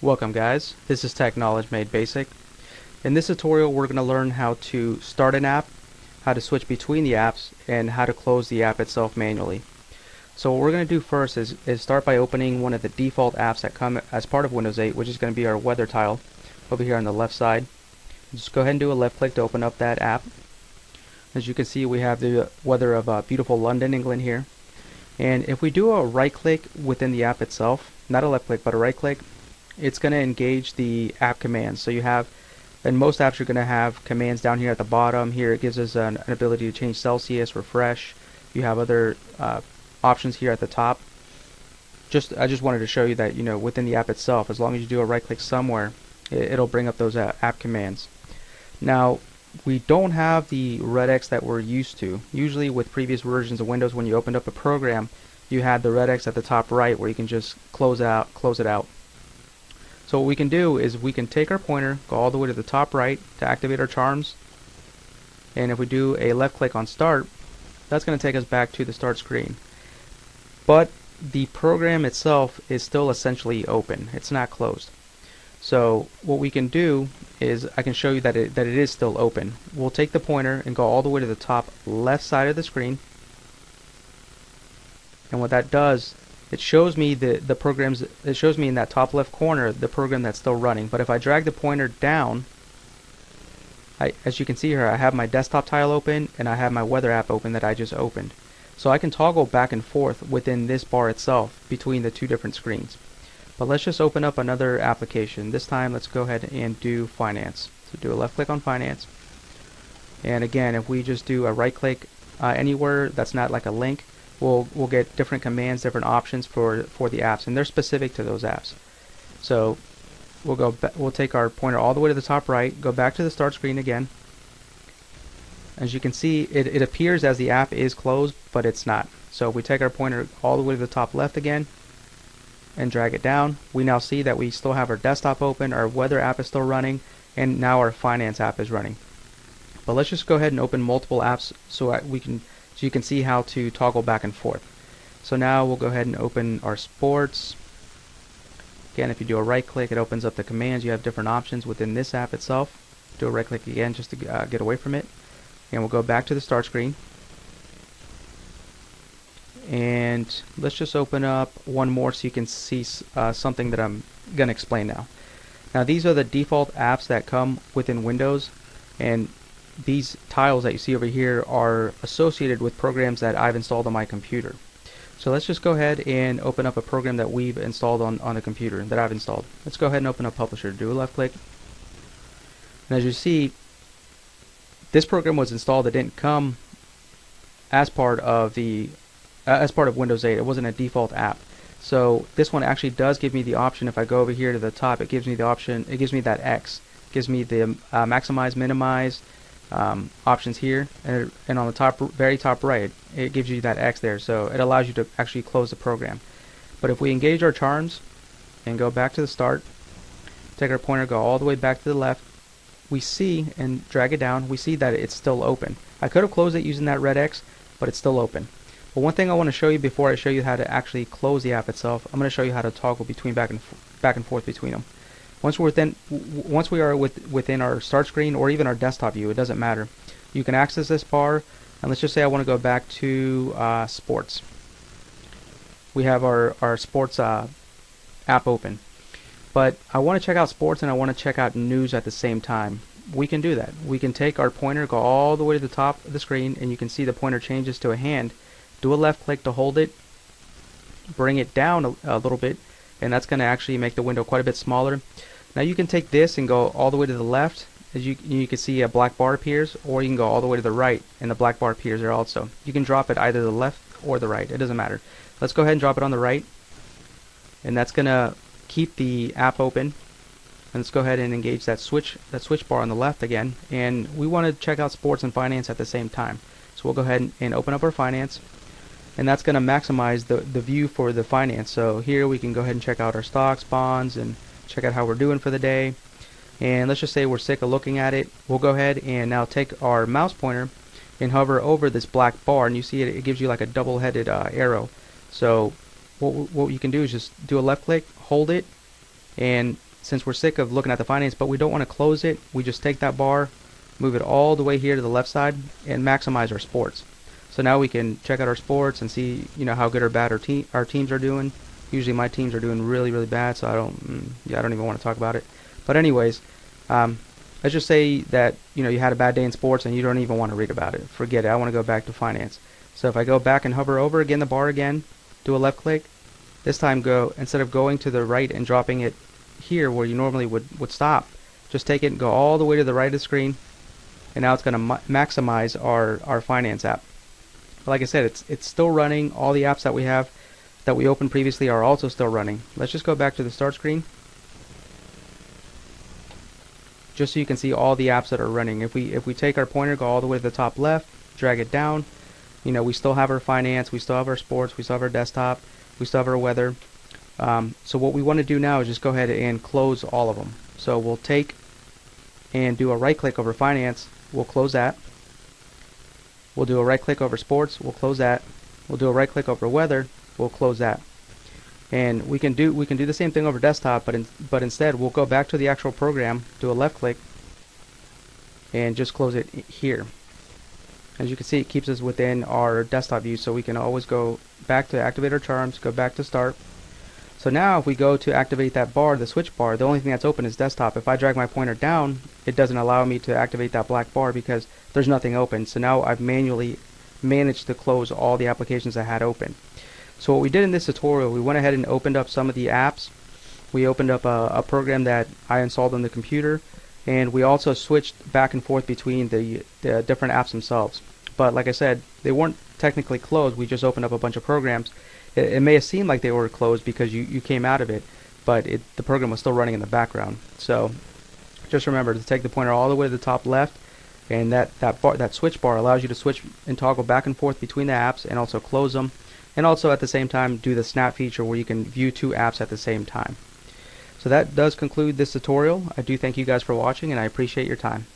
Welcome guys, this is Tech Knowledge Made Basic. In this tutorial we're going to learn how to start an app, how to switch between the apps, and how to close the app itself manually. So what we're going to do first is start by opening one of the default apps that come as part of Windows 8, which is going to be our weather tile over here on the left side. Just go ahead and do a left click to open up that app. As you can see, we have the weather of beautiful London, England here. And if we do a right click within the app itself, not a left click but a right click, it's going to engage the app commands. So you have, in most apps, you're going to have commands down here at the bottom. Here it gives us an ability to change Celsius, refresh. You have other options here at the top. I just wanted to show you that, within the app itself, as long as you do a right click somewhere, it'll bring up those app commands. Now, we don't have the regex that we're used to. Usually with previous versions of Windows, when you opened up a program, you had the regex at the top right where you can just close it out. So what we can do is we can take our pointer, go all the way to the top right to activate our charms, and if we do a left click on start, that's going to take us back to the start screen. But the program itself is still essentially open. It's not closed. So what we can do is I can show you that it is still open. We'll take the pointer and go all the way to the top left side of the screen, and what that does, it shows me the programs. It shows me in that top left corner the program that's still running. But if I drag the pointer down, as you can see here, I have my desktop tile open and I have my weather app open that I just opened. So I can toggle back and forth within this bar itself between the two different screens. But let's just open up another application. This time let's go ahead and do finance. So do a left click on finance. And again, if we just do a right click anywhere that's not like a link, we'll get different commands, different options for the apps, and they're specific to those apps. So we'll take our pointer all the way to the top right, go back to the start screen again. As you can see, it appears as the app is closed, but it's not. So if we take our pointer all the way to the top left again and drag it down, we now see that we still have our desktop open, our weather app is still running, and now our finance app is running. But let's just go ahead and open multiple apps so you can see how to toggle back and forth. So now we'll go ahead and open our sports. Again, if you do a right click, it opens up the commands. You have different options within this app itself. Do a right click again just to get away from it. And we'll go back to the start screen. And let's just open up one more so you can see something that I'm going to explain now. Now these are the default apps that come within Windows, and these tiles that you see over here are associated with programs that I've installed on my computer. So let's just go ahead and open up a program that we've installed on the computer that I've installed. Let's go ahead and open up Publisher. Do a left click. And as you see, this program was installed. It didn't come as part of Windows 8. It wasn't a default app. So this one actually does give me the option. If I go over here to the top, it gives me the option. It gives me that X. It gives me the maximize, minimize options here, and on the top, very top right, it gives you that X there, so it allows you to actually close the program. But if we engage our charms and go back to the start, take our pointer, go all the way back to the left, we see, and drag it down, we see that it's still open. I could have closed it using that red X, but it's still open. But one thing I want to show you before I show you how to actually close the app itself, I'm going to show you how to toggle between back and forth between them. Once we are within our start screen or even our desktop view, it doesn't matter. You can access this bar, and let's just say I want to go back to sports. We have our sports app open, but I want to check out sports and I want to check out news at the same time. We can do that. We can take our pointer, go all the way to the top of the screen, and you can see the pointer changes to a hand. Do a left click to hold it, bring it down a little bit, and that's going to actually make the window quite a bit smaller. Now you can take this and go all the way to the left. As you can see, a black bar appears, or you can go all the way to the right and the black bar appears there also. You can drop it either the left or the right, it doesn't matter. Let's go ahead and drop it on the right, and that's going to keep the app open. And let's go ahead and engage that switch bar on the left again, and we want to check out sports and finance at the same time. So we'll go ahead and open up our finance, and that's going to maximize the view for the finance. So here we can go ahead and check out our stocks, bonds, and check out how we're doing for the day. And let's just say we're sick of looking at it. We'll go ahead and now take our mouse pointer and hover over this black bar, and you see it gives you like a double-headed arrow. So what you can do is just do a left click, hold it, and since we're sick of looking at the finance, but we don't want to close it, we just take that bar, move it all the way here to the left side, and maximize our sports. So now we can check out our sports and see, how good or bad our teams are doing. Usually my teams are doing really, really bad, so I don't even want to talk about it. But anyways, let's just say that you had a bad day in sports and you don't even want to read about it. Forget it. I want to go back to finance. So if I go back and hover over again the bar again, do a left click. This time instead of going to the right and dropping it here where you normally would stop, just take it and go all the way to the right of the screen, and now it's going to maximize our finance app. Like I said, it's still running. All the apps that we have that we opened previously are also still running. Let's just go back to the start screen, just so you can see all the apps that are running. If we take our pointer, go all the way to the top left, drag it down, we still have our finance, we still have our sports, we still have our desktop, we still have our weather. So what we want to do now is just go ahead and close all of them. So we'll take and do a right click over finance, we'll close that. We'll do a right click over sports, we'll close that. We'll do a right click over weather, we'll close that. And we can do the same thing over desktop, but instead we'll go back to the actual program, do a left click, and just close it here. As you can see, it keeps us within our desktop view, so we can always go back to activate our charms, go back to start. So now if we go to activate that bar, the switch bar, the only thing that's open is desktop. If I drag my pointer down, it doesn't allow me to activate that black bar because there's nothing open. So now I've manually managed to close all the applications I had open. So what we did in this tutorial, we went ahead and opened up some of the apps. We opened up a program that I installed on the computer, and we also switched back and forth between the different apps themselves. But like I said, they weren't technically closed. We just opened up a bunch of programs. It may have seemed like they were closed because you came out of it, but the program was still running in the background. So just remember to take the pointer all the way to the top left, and that switch bar allows you to switch and toggle back and forth between the apps and also close them, and also at the same time do the snap feature where you can view two apps at the same time. So that does conclude this tutorial. I do thank you guys for watching, and I appreciate your time.